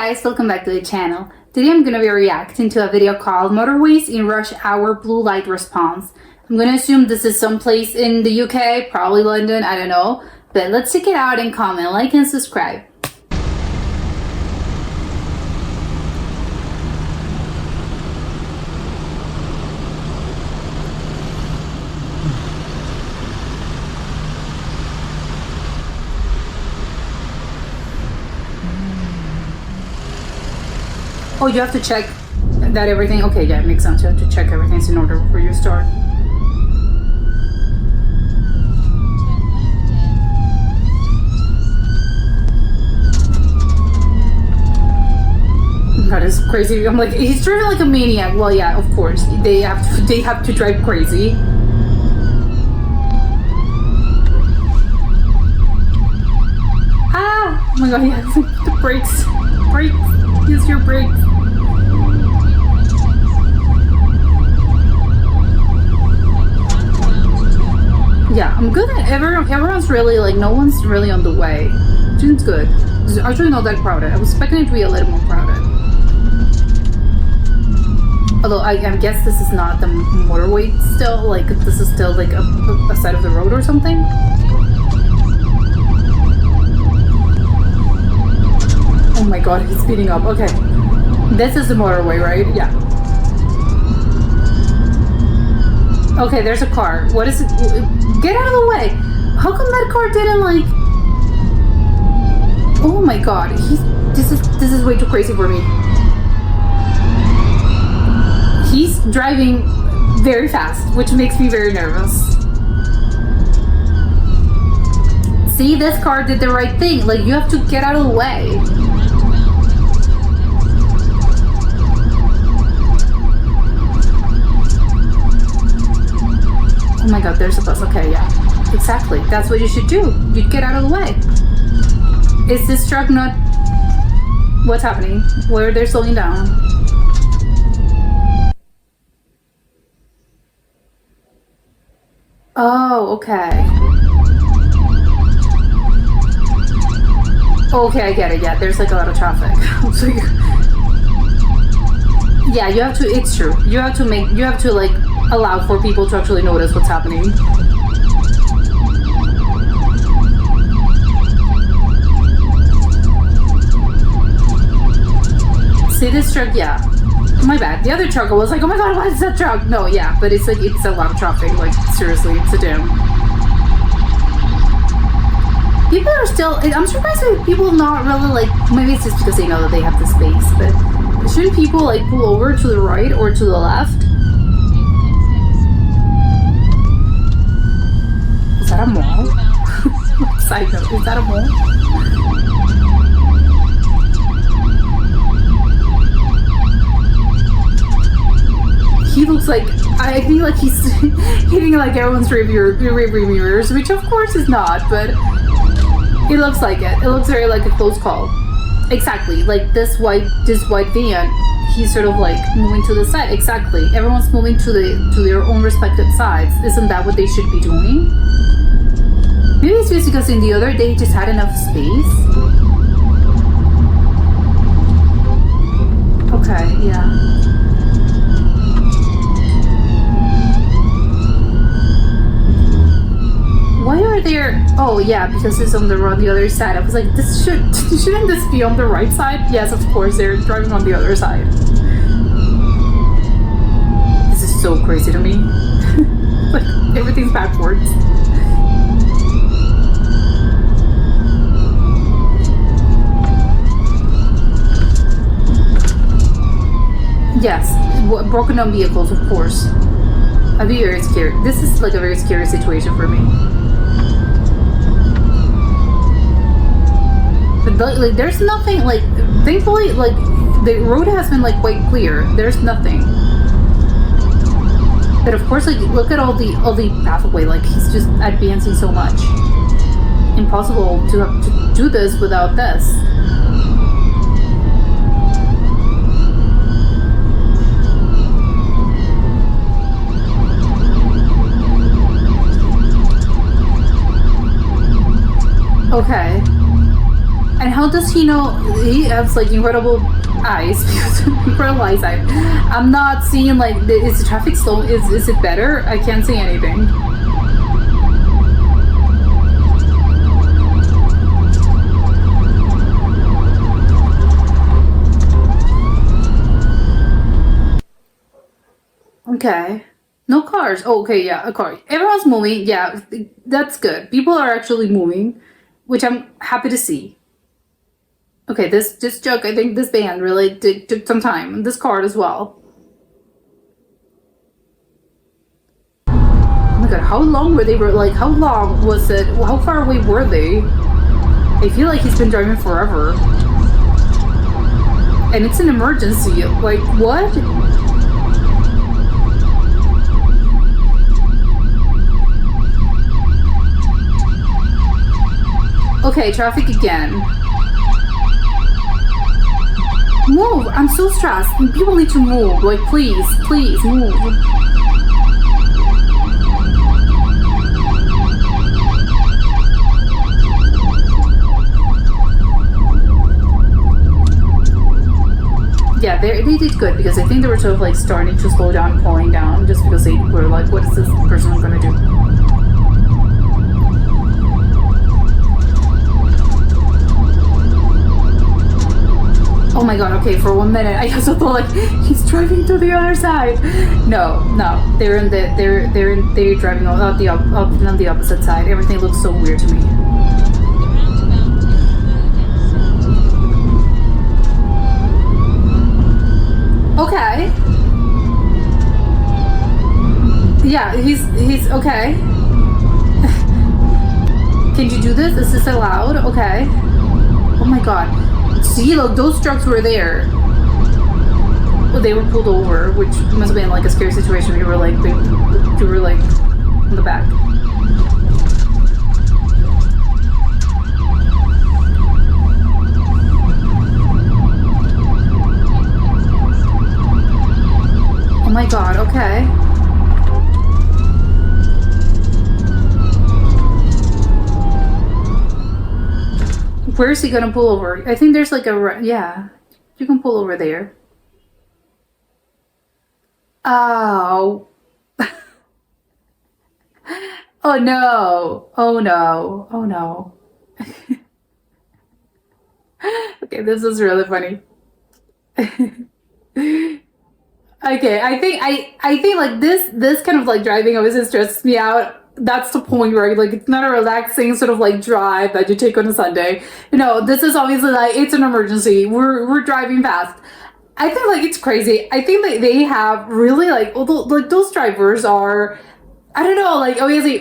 guys, welcome back to the channel. Today I'm gonna be reacting to a video called Motorways in Rush Hour Blue Light Response. I'm gonna assume this is someplace in the UK, probably London, I don't know. But let's check it out and comment, like and subscribe. Oh, you have to check that everything... Okay, yeah, it makes sense. You have to check everything's in order before you start. That is crazy. I'm like, he's driving like a maniac. Well, yeah, of course. They have to drive crazy. Ah! Oh my god, yeah, the brakes. Brakes. Use your brakes. Yeah, I'm good at everyone's really like, no one's really on the way. Which is good. It's actually not that crowded. I was expecting it to be a little more crowded. Although I guess this is not the motorway still, like this is still like a side of the road or something. Oh my god, he's speeding up. Okay. This is the motorway, right? Yeah. Okay, there's a car. What is it? Get out of the way! How come that car didn't like... Oh my god, this is way too crazy for me. He's driving very fast, which makes me very nervous. See, this car did the right thing. Like, you have to get out of the way. Oh my god, there's a bus. Okay, yeah. Exactly. That's what you should do. You get out of the way. Is this truck not... What's happening? Where they're slowing down? Oh, okay. Okay, I get it. Yeah, there's like a lot of traffic. Yeah, you have to... It's true. You have to like allow for people to actually notice what's happening. See this truck? Yeah. My bad. The other truck, I was like, oh my god, what is that truck? No, yeah, but it's like, it's a lot of traffic. Like, seriously, it's a jam. People are still... I'm surprised that people not really like... Maybe it's just because they know that they have the space, but shouldn't people like pull over to the right or to the left? Is that a mall? Side note, is that a mall? He looks like, I think like he's hitting like everyone's rearview mirrors, which of course is not, but it looks like it. It looks very like a close call. Exactly, like this white van, he's sort of like moving to the side. Exactly, everyone's moving to their own respective sides. Isn't that what they should be doing? Maybe it's just because in the other they just had enough space. Okay, yeah. Why are there... Oh yeah, because it's on the other side. I was like, shouldn't this be on the right side? Yes, of course, they're driving on the other side. This is so crazy to me. Like, everything's backwards. Yes, broken down vehicles, of course. I'd be very scared. This is like a very scary situation for me. But like, there's nothing, like, thankfully, like, the road has been like quite clear. There's nothing. But of course, like, look at all the pathway. Like, he's just advancing so much. Impossible to have to do this without this. Okay. And how How does he know? He has like incredible eyes, incredible eyesight. I'm not seeing like, is the traffic slow? Is it better? I can't see anything. Okay. No cars. Oh, okay, yeah, a car. Everyone's moving. Yeah, that's good. People are actually moving, which I'm happy to see. Okay, this joke, I think this band really took some time. This card as well. Oh my god, how long were they? Like, how long was it? How far away were they? I feel like he's been driving forever. And it's an emergency. Like, what? Okay, traffic again. Move! I'm so stressed. People need to move. Like, please, please, move. Yeah, they did good because I think they were sort of like starting to slow down, pulling down, just because they were like, what is this person gonna do? Oh my god, okay, for 1 minute I also thought like he's driving to the other side. No, they're driving on the opposite side. Everything looks so weird to me. Okay. Yeah, he's okay. Can you do this? Is this allowed? Okay. Oh my god. See, look, those trucks were there. Well, they were pulled over, which must have been like a scary situation. You were like in the back. Oh my god, okay. Where is he gonna pull over? I think there's like a, yeah, you can pull over there. Oh. Oh no. Oh no. Oh no. Okay, this is really funny. Okay, I think like this kind of like driving obviously stresses me out. That's the point where like it's not a relaxing sort of like drive that you take on a Sunday. You know, this is obviously like it's an emergency. We're driving fast. I think like it's crazy. I think that they have really like although like those drivers are, I don't know, like obviously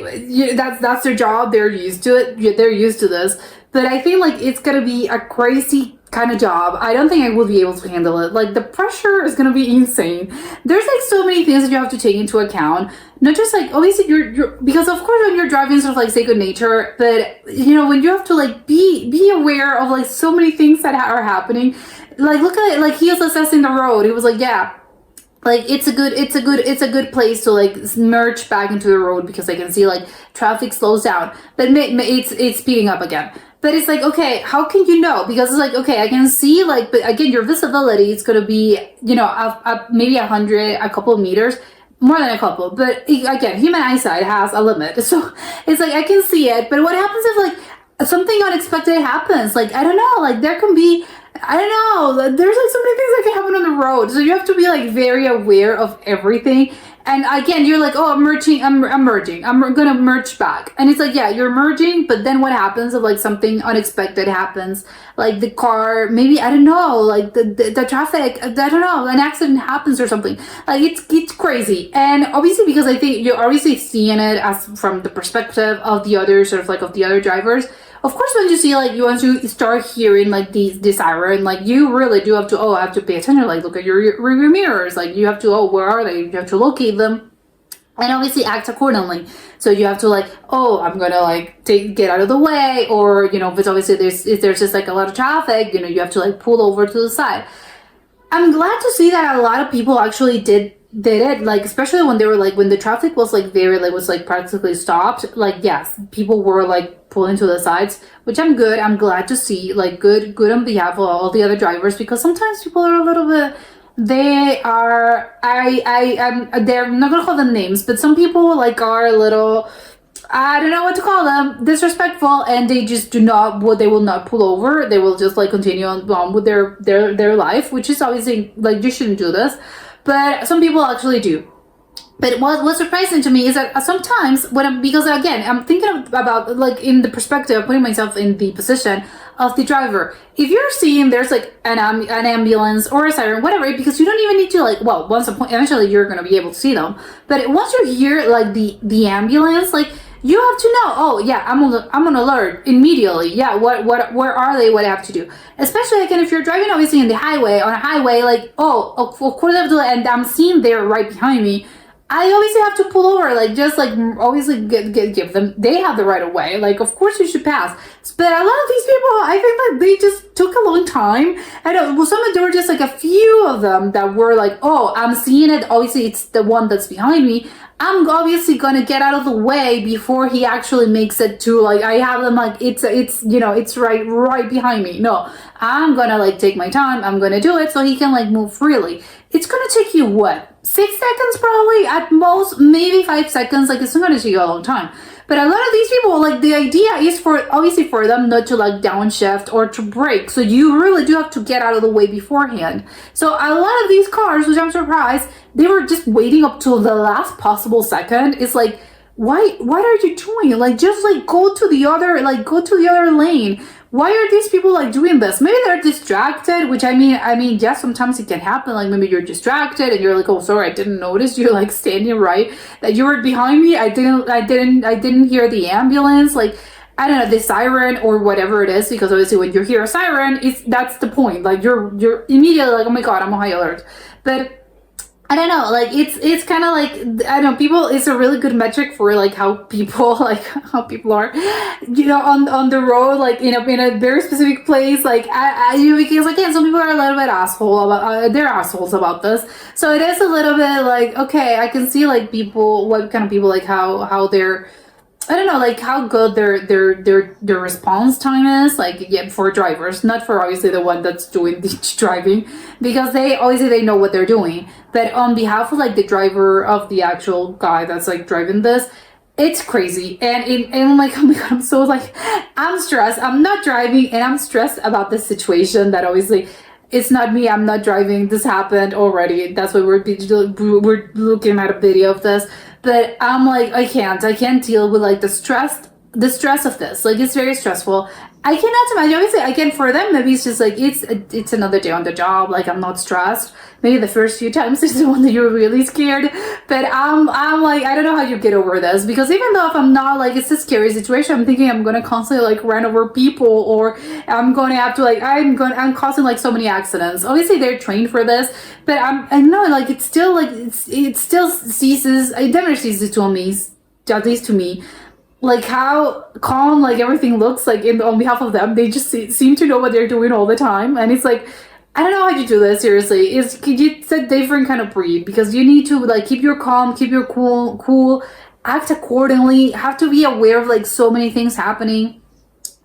that's their job. They're used to it. They're used to this. But I think like it's gonna be a crazy kind of job. I don't think I will be able to handle it. Like the pressure is gonna be insane. There's like so many things that you have to take into account. Not just like obviously you're because of course when you're driving sort of like say good nature, but you know when you have to like be aware of like so many things that are happening. Like look at it, like he was assessing the road. He was like, yeah, like it's a good place to like merge back into the road because I can see like traffic slows down, but it's speeding up again. But it's like, okay, how can you know? Because it's like, okay, I can see like, but again, your visibility is gonna be, you know, maybe 100, a couple of meters, more than a couple. But again, human eyesight has a limit, so it's like I can see it. But what happens if like something unexpected happens? Like I don't know, like there can be. I don't know. There's like so many things that can happen on the road, so you have to be like very aware of everything. And again, you're like, oh, I'm merging. I'm gonna merge back, and it's like, yeah, you're merging, but then what happens if like something unexpected happens, like the car, maybe I don't know, like the traffic, I don't know, an accident happens or something. Like it's crazy, and obviously because I think you're obviously seeing it as from the perspective of the other sort of like of the other drivers. Of course, when you see like once you start hearing like this siren, like you really do have to have to pay attention. Like look at your rear mirrors. Like you have to where are they? You have to locate them, and obviously act accordingly. So you have to like I'm gonna like get out of the way, or you know, but obviously if there's just like a lot of traffic, you know, you have to like pull over to the side. I'm glad to see that a lot of people actually did did it, like, especially when they were like, when the traffic was like very, like, was like practically stopped, like, yes, people were like pulling to the sides, which I'm glad to see, like, good on behalf of all the other drivers, because sometimes people are a little bit, they are, they're not gonna call them names, but some people like are a little, I don't know what to call them, disrespectful, and they just do not, they will not pull over, they will just like continue on with their life, which is obviously, like, you shouldn't do this, but some people actually do. But what's surprising to me is that sometimes because again, I'm thinking about, like, in the perspective of putting myself in the position of the driver. If you're seeing there's like an ambulance or a siren, whatever, because you don't even need to, like, well, once a point, eventually you're gonna be able to see them. But once you hear like the ambulance, like, you have to know, oh yeah, I'm on alert immediately. Yeah, where are they? What I have to do? Especially again, if you're driving obviously on a highway, like, oh, of course I have to, and I'm seeing they're right behind me. I obviously have to pull over, like, just like obviously give them, they have the right of way, like, of course you should pass. But a lot of these people, I think that they just took a long time. I know, well, there were just like a few of them that were like, oh, I'm seeing it, obviously it's the one that's behind me, I'm obviously gonna get out of the way before he actually makes it to, like, I have them like, it's you know, it's right behind me. No, I'm gonna like take my time, I'm gonna do it so he can like move freely. It's gonna take you what, 6 seconds probably at most, maybe 5 seconds, like, it's not gonna take you a long time. But a lot of these people, like, the idea is for, obviously, for them not to like downshift or to brake, so you really do have to get out of the way beforehand. So a lot of these cars, which I'm surprised, they were just waiting up till the last possible second. It's like, what are you doing? Like, just like go to the other lane. Why are these people like doing this? Maybe they're distracted, which I mean, yes, sometimes it can happen. Like, maybe you're distracted and you're like, oh, sorry, I didn't notice you're like standing right, that you were behind me. I didn't hear the ambulance. Like, I don't know, the siren or whatever it is, because obviously when you hear a siren, that's the point. Like, you're immediately like, oh my God, I'm on high alert. But I don't know, like, it's kind of like, I don't know, people, it's a really good metric for like how people are, you know, on the road, like, in a very specific place, like, because again, some people are a little bit they're assholes about this, so it is a little bit like, okay, I can see like people, what kind of people, like how they're, I don't know, like, how good their response time is, like, yeah, for drivers, not for obviously the one that's doing the driving, because they obviously they know what they're doing. But on behalf of like the driver of the actual guy that's like driving this, it's crazy. And like, oh my God, I'm so like, I'm stressed. I'm not driving and I'm stressed about this situation that obviously it's not me. I'm not driving. This happened already. That's why we're looking at a video of this. But I'm like, I can't deal with like the stress of this. Like, it's very stressful. I cannot imagine. Obviously, again, for them, maybe it's just like, it's another day on the job. Like, I'm not stressed. Maybe the first few times is the one that you're really scared. But I'm like, I don't know how you get over this, because even though if I'm not, like, it's a scary situation, I'm thinking I'm gonna constantly like run over people, or I'm gonna have to like, I'm causing like so many accidents. Obviously, they're trained for this, but I know, like, it's still like, it still ceases. It never ceases to me, at least to me. Like, how calm like everything looks like on behalf of them. They just seem to know what they're doing all the time, and it's like, I don't know how you do this. Seriously, it's a different kind of breed, because you need to like keep your calm, keep your cool, act accordingly. Have to be aware of like so many things happening.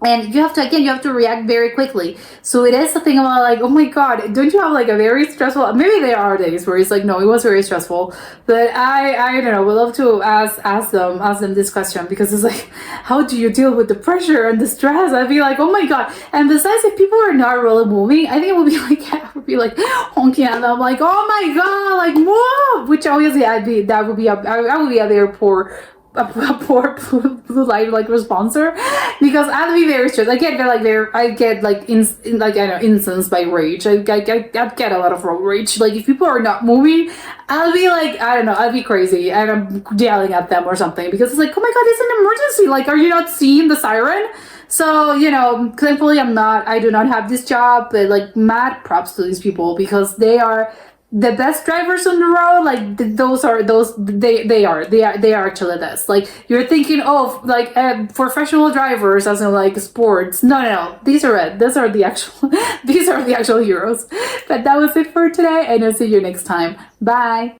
And you have to react very quickly. So it is the thing about like, oh my God, don't you have like a very stressful, maybe there are days where it's like, no, it was very stressful. But I don't know, we'd love to ask them this question, because it's like, how do you deal with the pressure and the stress? I'd be like, oh my God. And besides, if people are not really moving, I think it would be like, I would be like honking at them like, oh my God, like, whoa, which obviously I would be a very poor blue light like responder, because I'd be very stressed. I get like incensed by rage. I get a lot of road rage. Like, if people are not moving, I'll be like, I don't know, I'll be crazy and I'm yelling at them or something, because it's like, oh my God, it's an emergency. Like, are you not seeing the siren? So, you know, thankfully I do not have this job, but like, mad props to these people, because they are the best drivers on the road. Like, they are actually this. Like, you're thinking, oh, like professional drivers as in like sports. No, these are the actual these are the actual heroes. But that was it for today, and I'll see you next time. Bye.